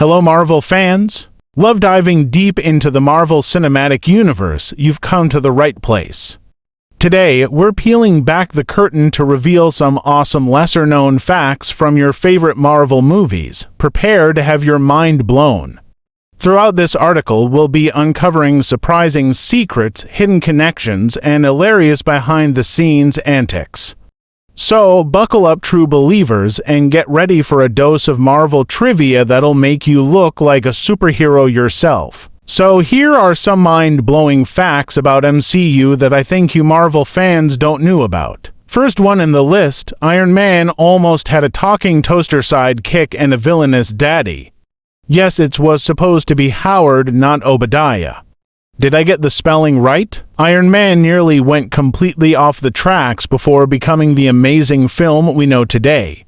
Hello, Marvel fans! Love diving deep into the Marvel Cinematic Universe? You've come to the right place. Today, we're peeling back the curtain to reveal some awesome lesser-known facts from your favorite Marvel movies. Prepare to have your mind blown. Throughout this article, we'll be uncovering surprising secrets, hidden connections, and hilarious behind-the-scenes antics. So, buckle up, true believers, and get ready for a dose of Marvel trivia that'll make you look like a superhero yourself. So, here are some mind-blowing facts about MCU that I think you Marvel fans don't know about. First one in the list, Iron Man almost had a talking toaster sidekick and a villainous daddy. Yes, it was supposed to be Howard, not Obadiah. Did I get the spelling right? Iron Man nearly went completely off the tracks before becoming the amazing film we know today.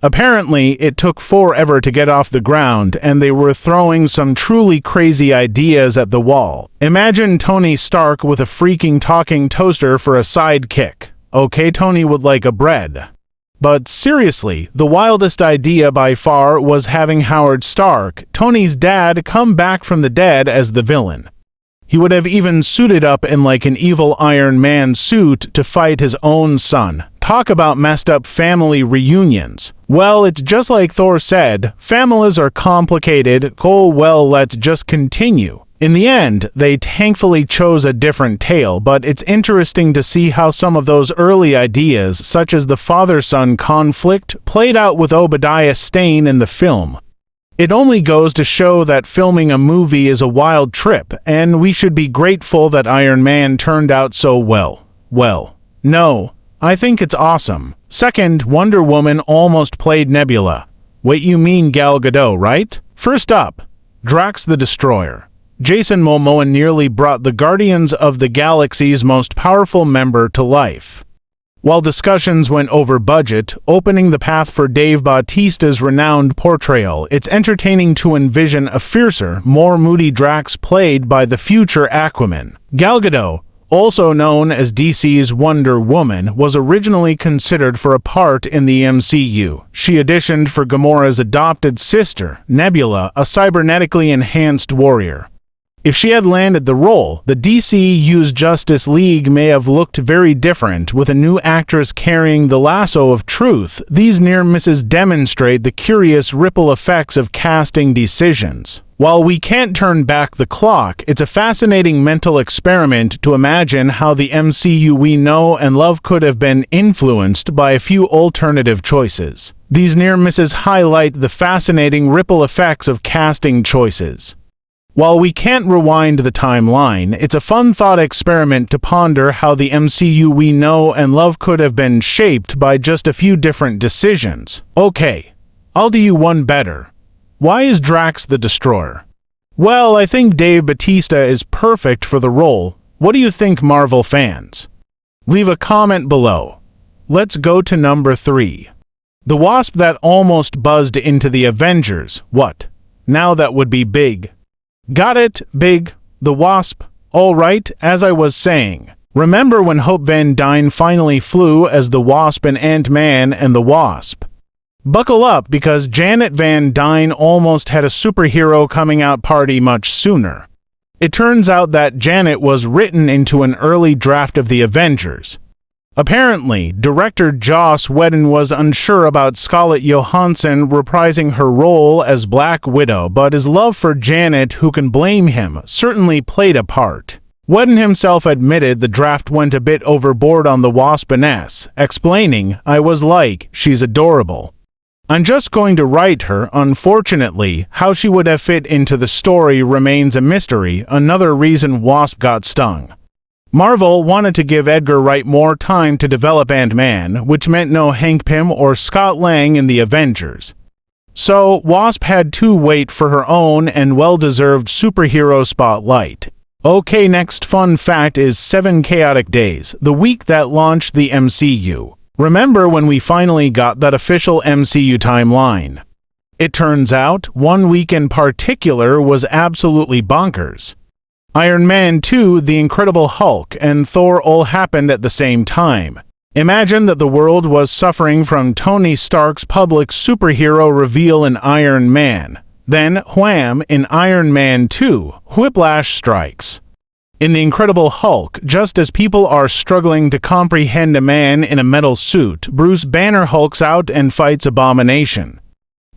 Apparently, it took forever to get off the ground, and they were throwing some truly crazy ideas at the wall. Imagine Tony Stark with a freaking talking toaster for a sidekick. Okay, Tony would like a bread. But seriously, the wildest idea by far was having Howard Stark, Tony's dad, come back from the dead as the villain. He would have even suited up in like an evil Iron Man suit to fight his own son. Talk about messed up family reunions. Well, it's just like Thor said, families are complicated. Well, let's just continue. In the end, they thankfully chose a different tale, but it's interesting to see how some of those early ideas, such as the father-son conflict, played out with Obadiah Stane in the film. It only goes to show that filming a movie is a wild trip, and we should be grateful that Iron Man turned out so well. Well, no, I think it's awesome. Second, Wonder Woman almost played Nebula. Wait, you mean Gal Gadot, right? First up, Drax the Destroyer. Jason Momoa nearly brought the Guardians of the Galaxy's most powerful member to life. While discussions went over budget, opening the path for Dave Bautista's renowned portrayal, it's entertaining to envision a fiercer, more moody Drax played by the future Aquaman. Gal Gadot, also known as DC's Wonder Woman, was originally considered for a part in the MCU. She auditioned for Gamora's adopted sister, Nebula, a cybernetically enhanced warrior. If she had landed the role, the DCU's Justice League may have looked very different, with a new actress carrying the lasso of truth. These near misses demonstrate the curious ripple effects of casting decisions. While we can't turn back the clock, it's a fascinating mental experiment to imagine how the MCU we know and love could have been influenced by a few alternative choices. These near misses highlight the fascinating ripple effects of casting choices. While we can't rewind the timeline, it's a fun thought experiment to ponder how the MCU we know and love could have been shaped by just a few different decisions. Okay, I'll do you one better. Why is Drax the Destroyer? Well, I think Dave Bautista is perfect for the role. What do you think, Marvel fans? Leave a comment below. Let's go to number 3. The Wasp that almost buzzed into the Avengers. What? Now that would be big. Got it, big, the Wasp. All right, as I was saying. Remember when Hope Van Dyne finally flew as the Wasp in Ant-Man and the Wasp? Buckle up, because Janet Van Dyne almost had a superhero coming out party much sooner. It turns out that Janet was written into an early draft of the Avengers. Apparently, director Joss Whedon was unsure about Scarlett Johansson reprising her role as Black Widow, but his love for Janet, who can blame him, certainly played a part. Whedon himself admitted the draft went a bit overboard on the Waspiness, explaining, "I was like, she's adorable. I'm just going to write her." Unfortunately, how she would have fit into the story remains a mystery, another reason Wasp got stung. Marvel wanted to give Edgar Wright more time to develop Ant-Man, which meant no Hank Pym or Scott Lang in the Avengers. So, Wasp had to wait for her own and well-deserved superhero spotlight. Okay, next fun fact is 7 chaotic days, the week that launched the MCU. Remember when we finally got that official MCU timeline? It turns out, one week in particular was absolutely bonkers. Iron Man 2, The Incredible Hulk, and Thor all happened at the same time. Imagine that the world was suffering from Tony Stark's public superhero reveal in Iron Man. Then, wham, in Iron Man 2, Whiplash strikes. In The Incredible Hulk, just as people are struggling to comprehend a man in a metal suit, Bruce Banner hulks out and fights Abomination.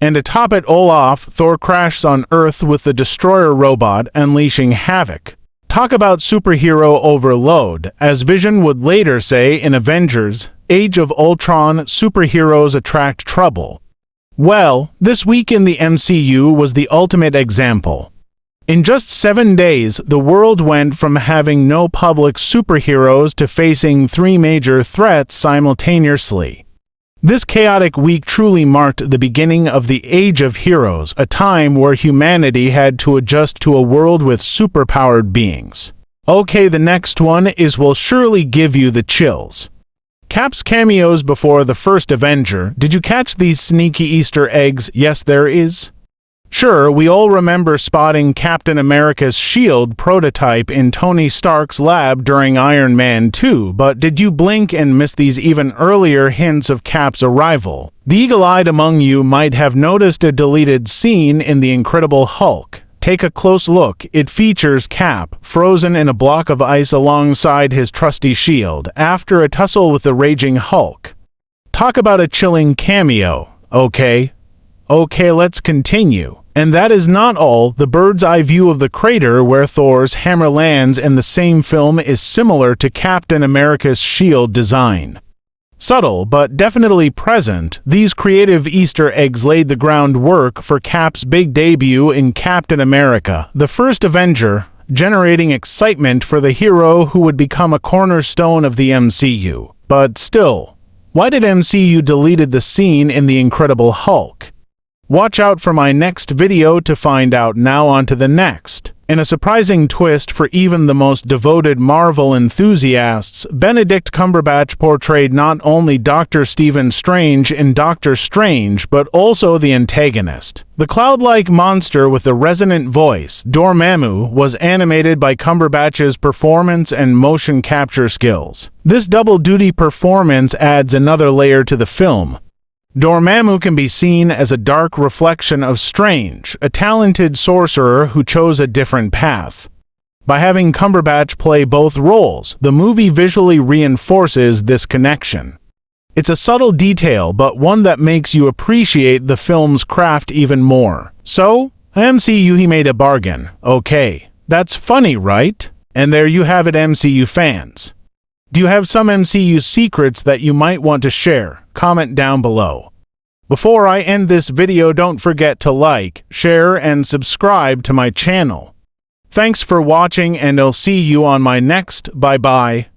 And to top it all off, Thor crashes on Earth with the Destroyer robot, unleashing havoc. Talk about superhero overload. As Vision would later say in Avengers: Age of Ultron, superheroes attract trouble. Well, this week in the MCU was the ultimate example. In just 7 days, the world went from having no public superheroes to facing 3 major threats simultaneously. This chaotic week truly marked the beginning of the Age of Heroes, a time where humanity had to adjust to a world with superpowered beings. Okay, the next one will surely give you the chills. Cap's cameos before the first Avenger. Did you catch these sneaky Easter eggs? Yes, there is. Sure, we all remember spotting Captain America's shield prototype in Tony Stark's lab during Iron Man 2, but did you blink and miss these even earlier hints of Cap's arrival? The eagle-eyed among you might have noticed a deleted scene in The Incredible Hulk. Take a close look. It features Cap, frozen in a block of ice alongside his trusty shield, after a tussle with the raging Hulk. Talk about a chilling cameo. Okay, let's continue. And that is not all. The bird's-eye view of the crater where Thor's hammer lands in the same film is similar to Captain America's shield design. Subtle, but definitely present, these creative Easter eggs laid the groundwork for Cap's big debut in Captain America, the First Avenger, generating excitement for the hero who would become a cornerstone of the MCU. But still, why did MCU deleted the scene in The Incredible Hulk? Watch out for my next video to find out. Now on to the next. In a surprising twist for even the most devoted Marvel enthusiasts, Benedict Cumberbatch portrayed not only Dr. Stephen Strange in Doctor Strange, but also the antagonist. The cloud-like monster with the resonant voice, Dormammu, was animated by Cumberbatch's performance and motion capture skills. This double-duty performance adds another layer to the film. Dormammu can be seen as a dark reflection of Strange, a talented sorcerer who chose a different path. By having Cumberbatch play both roles, the movie visually reinforces this connection. It's a subtle detail, but one that makes you appreciate the film's craft even more. So, MCU, he made a bargain. Okay, that's funny, right? And there you have it, MCU fans. Do you have some MCU secrets that you might want to share? Comment down below. Before I end this video, don't forget to like, share, and subscribe to my channel. Thanks for watching, and I'll see you on my next. Bye-bye.